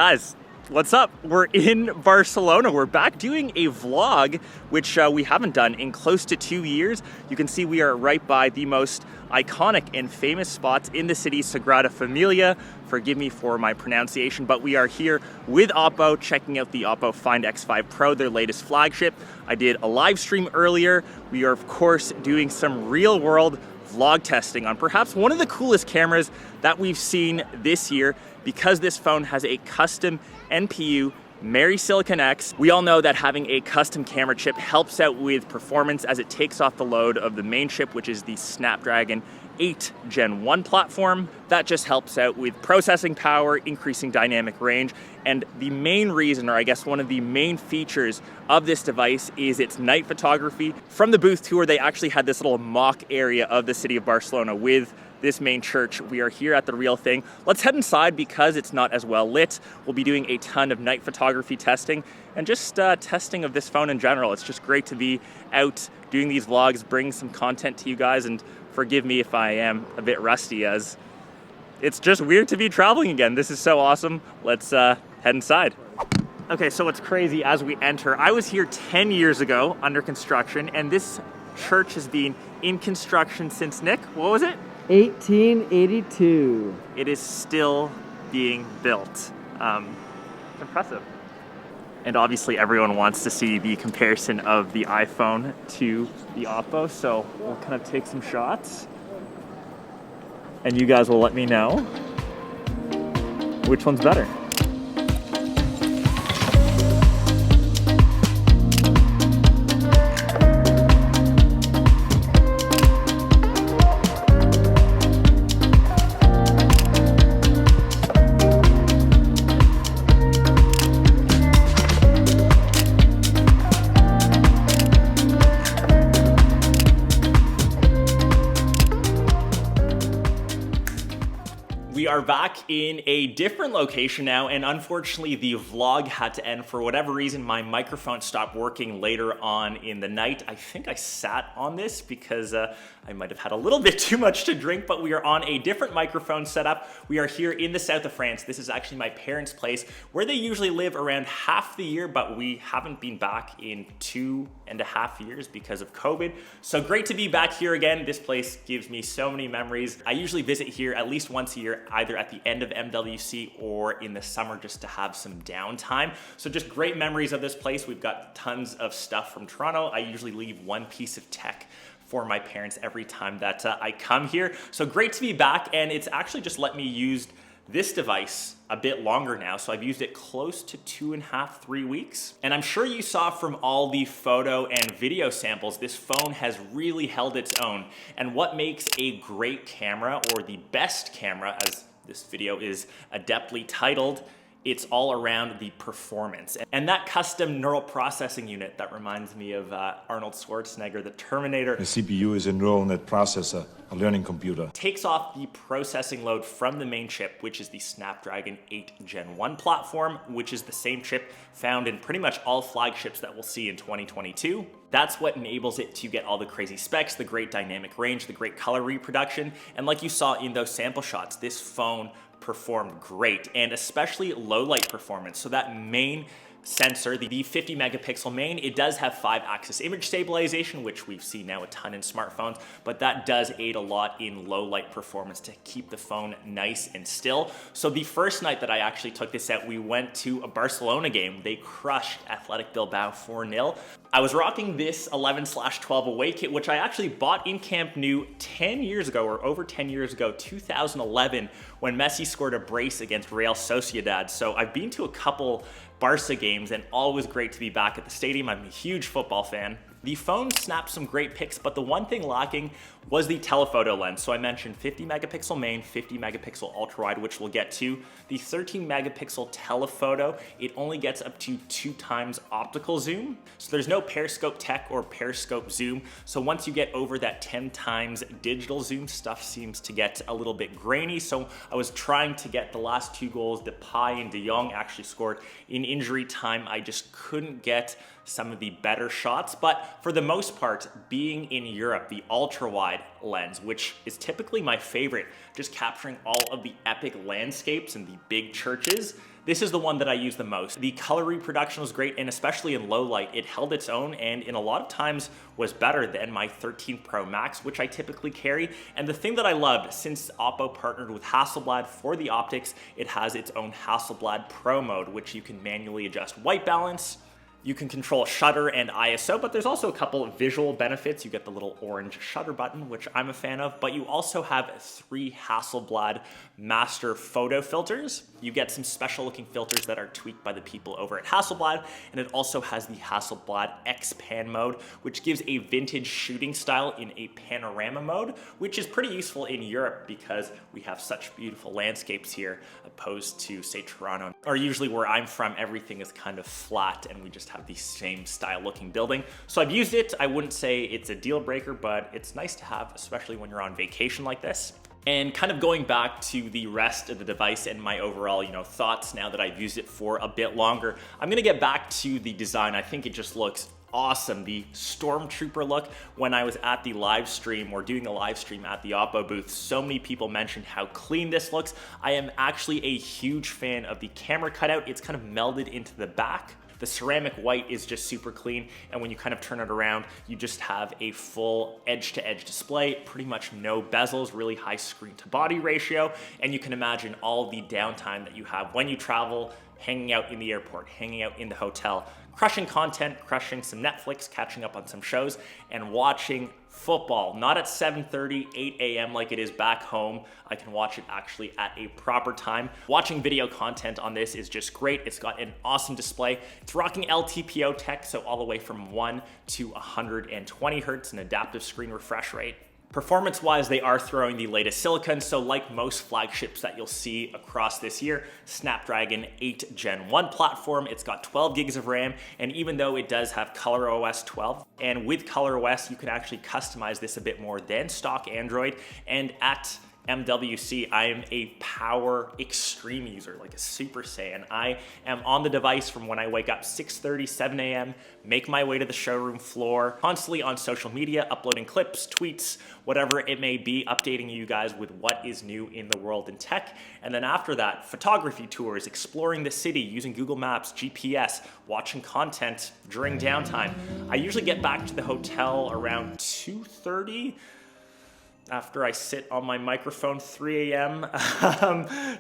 Guys, what's up? We're in Barcelona. We're back doing a vlog, which we haven't done in close to 2 years. You can see we are right by the most iconic and famous spots in the city, Sagrada Familia. Forgive me for my pronunciation, but we are here with OPPO, checking out the OPPO Find X5 Pro, their latest flagship. I did a live stream earlier. We are, of course, doing some real-world vlog testing on perhaps one of the coolest cameras that we've seen this year, because this phone has a custom NPU Marisilicon X. We all know that having a custom camera chip helps out with performance as it takes off the load of the main chip, which is the Snapdragon 8 Gen 1 platform. That just helps out with processing power, increasing dynamic range, and the main reason, or I guess one of the main features of this device, is its night photography. From the booth tour, they actually had this little mock area of the city of Barcelona with this main church. We are here at the real thing. Let's head inside because it's not as well lit. We'll be doing a ton of night photography testing and just testing of this phone in general. It's just great to be out doing these vlogs, bring some content to you guys, and forgive me if I am a bit rusty, as it's just weird to be traveling again. This is so awesome. Let's head inside. Okay, so what's crazy as we enter, I was here 10 years ago under construction, and this church has been in construction since, Nick, what was it? 1882. It is still being built. It's impressive. And obviously everyone wants to see the comparison of the iPhone to the OPPO, so we'll kind of take some shots. And you guys will let me know which one's better. We are back in a different location now, and unfortunately the vlog had to end. For whatever reason, my microphone stopped working later on in the night. I think I sat on this because I might have had a little bit too much to drink, but we are on a different microphone setup. We are here in the south of France. This is actually my parents' place, where they usually live around half the year, but we haven't been back in 2.5 years because of COVID. So great to be back here again. This place gives me so many memories. I usually visit here at least once a year, either at the end of MWC or in the summer, just to have some downtime. So just great memories of this place. We've got tons of stuff from Toronto. I usually leave one piece of tech for my parents every time that I come here. So great to be back, and it's actually just let me use this device a bit longer now. So I've used it close to 2.5, 3 weeks. And I'm sure you saw from all the photo and video samples, this phone has really held its own. And what makes a great camera, or the best camera, as this video is adeptly titled, it's all around the performance. And that custom neural processing unit, that reminds me of Arnold Schwarzenegger, the Terminator. The CPU is a neural net processor, a learning computer. Takes off the processing load from the main chip, which is the Snapdragon 8 Gen 1 platform, which is the same chip found in pretty much all flagships that we'll see in 2022. That's what enables it to get all the crazy specs, the great dynamic range, the great color reproduction. And like you saw in those sample shots, this phone performed great, and especially low light performance. So that main sensor, the 50 megapixel main, it does have 5-axis image stabilization, which we've seen now a ton in smartphones, but that does aid a lot in low light performance to keep the phone nice and still. So the first night that I actually took this out, we went to a Barcelona game. They crushed Athletic Bilbao 4-0. I was rocking this 11/12 away kit, which I actually bought in Camp Nou 10 years ago, or over 10 years ago, 2011, when Messi scored a brace against Real Sociedad. So I've been to a couple Barca games, and always great to be back at the stadium. I'm a huge football fan. The phone snapped some great pics, but the one thing lacking was the telephoto lens. So I mentioned 50 megapixel main, 50 megapixel ultra wide, which we'll get to. The 13 megapixel telephoto, it only gets up to 2 times optical zoom. So there's no Periscope tech or Periscope zoom. So once you get over that 10 times digital zoom, stuff seems to get a little bit grainy. So I was trying to get the last 2 goals that Pai and De Jong actually scored in injury time. I just couldn't get some of the better shots, but for the most part, being in Europe, the ultra wide lens, which is typically my favorite, just capturing all of the epic landscapes and the big churches, This is the one that I use the most. The color reproduction was great, and especially in low light, it held its own and in a lot of times was better than my 13 Pro Max, which I typically carry. And the thing that I loved, since OPPO partnered with Hasselblad for the optics, it has its own Hasselblad Pro mode, which you can manually adjust white balance. You can control shutter and ISO, but there's also a couple of visual benefits. You get the little orange shutter button, which I'm a fan of, but you also have 3 Hasselblad master photo filters. You get some special looking filters that are tweaked by the people over at Hasselblad, and it also has the Hasselblad X Pan mode, which gives a vintage shooting style in a panorama mode, which is pretty useful in Europe because we have such beautiful landscapes here, opposed to, say, Toronto, or usually where I'm from, everything is kind of flat and we just have the same style looking building. So I've used it. I wouldn't say it's a deal breaker, but it's nice to have, especially when you're on vacation like this. And kind of going back to the rest of the device and my overall, thoughts now that I've used it for a bit longer, I'm gonna get back to the design. I think it just looks awesome. The Stormtrooper look, when I was at the live stream or doing a live stream at the OPPO booth, so many people mentioned how clean this looks. I am actually a huge fan of the camera cutout. It's kind of melded into the back. The ceramic white is just super clean, and when you kind of turn it around, you just have a full edge-to-edge display, pretty much no bezels, really high screen-to-body ratio, and you can imagine all the downtime that you have when you travel, hanging out in the airport, hanging out in the hotel, crushing content, crushing some Netflix, catching up on some shows, and watching football. Not at 7:30, 8 a.m. like it is back home. I can watch it actually at a proper time. Watching video content on this is just great. It's got an awesome display. It's rocking LTPO tech, so all the way from 1 to 120 hertz, an adaptive screen refresh rate. Performance-wise, they are throwing the latest silicon, so like most flagships that you'll see across this year, Snapdragon 8 Gen 1 platform, it's got 12 gigs of RAM, and even though it does have ColorOS 12, and with ColorOS, you can actually customize this a bit more than stock Android, and at MWC, I am a power extreme user, like a Super Saiyan. I am on the device from when I wake up 6:30, 7 a.m., make my way to the showroom floor, constantly on social media, uploading clips, tweets, whatever it may be, updating you guys with what is new in the world in tech. And then after that, photography tours, exploring the city, using Google Maps, GPS, watching content during downtime. I usually get back to the hotel around 2:30, after I sit on my microphone 3 a.m.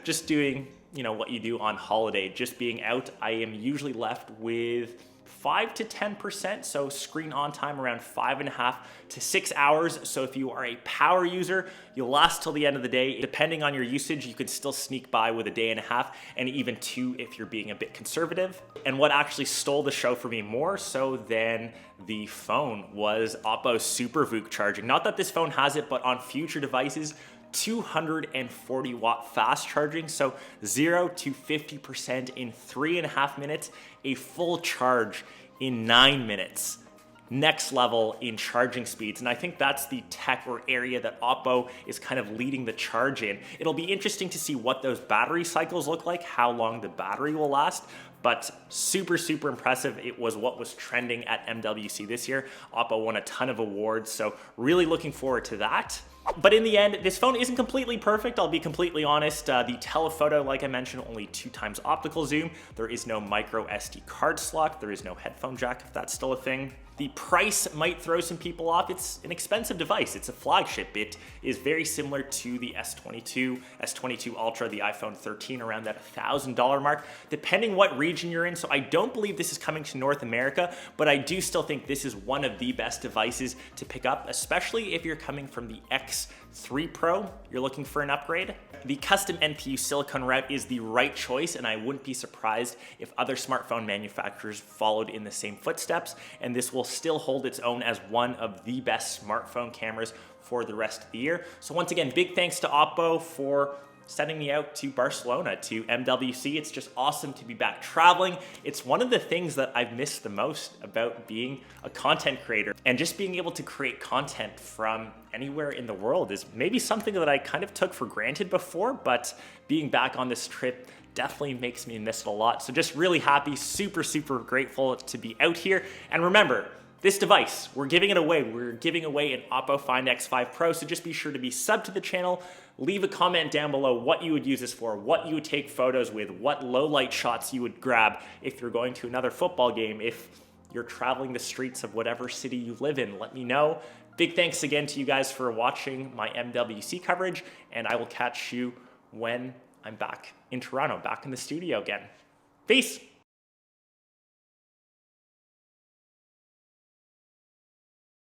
Just doing, what you do on holiday, just being out. I am usually left with 5 to 10%, so screen on time around 5.5 to 6 hours. So if you are a power user, you'll last till the end of the day. Depending on your usage, you can still sneak by with 1.5 days and even 2 if you're being a bit conservative. And what actually stole the show for me more so than the phone was OPPO's Super VOOC charging. Not that this phone has it, but on future devices, 240 watt fast charging, so 0 to 50% in 3.5 minutes, a full charge in 9 minutes. Next level in charging speeds, and I think that's the tech or area that OPPO is kind of leading the charge in. It'll be interesting to see what those battery cycles look like, how long the battery will last, but super, super impressive. It was what was trending at MWC this year. OPPO won a ton of awards, so really looking forward to that. But in the end, this phone isn't completely perfect, I'll be completely honest. The telephoto, like I mentioned, only 2x optical zoom. There is no micro SD card slot. There is no headphone jack, if that's still a thing. The price might throw some people off. It's an expensive device. It's a flagship. It is very similar to the S22, S22 Ultra, the iPhone 13, around that $1,000 mark, depending what region you're in. So I don't believe this is coming to North America, but I do still think this is one of the best devices to pick up, especially if you're coming from the X3 Pro, you're looking for an upgrade. The custom NPU silicone route is the right choice, and I wouldn't be surprised if other smartphone manufacturers followed in the same footsteps, and this will still hold its own as one of the best smartphone cameras for the rest of the year. So once again, big thanks to OPPO for sending me out to Barcelona, to MWC. It's just awesome to be back traveling. It's one of the things that I've missed the most about being a content creator, and just being able to create content from anywhere in the world is maybe something that I kind of took for granted before, but being back on this trip definitely makes me miss it a lot. So just really happy, super, super grateful to be out here. And remember, this device, we're giving it away. We're giving away an OPPO Find X5 Pro, so just be sure to be sub to the channel. Leave a comment down below what you would use this for, what you would take photos with, what low light shots you would grab if you're going to another football game, if you're traveling the streets of whatever city you live in. Let me know. Big thanks again to you guys for watching my MWC coverage, and I will catch you when I'm back in Toronto, back in the studio again. Peace.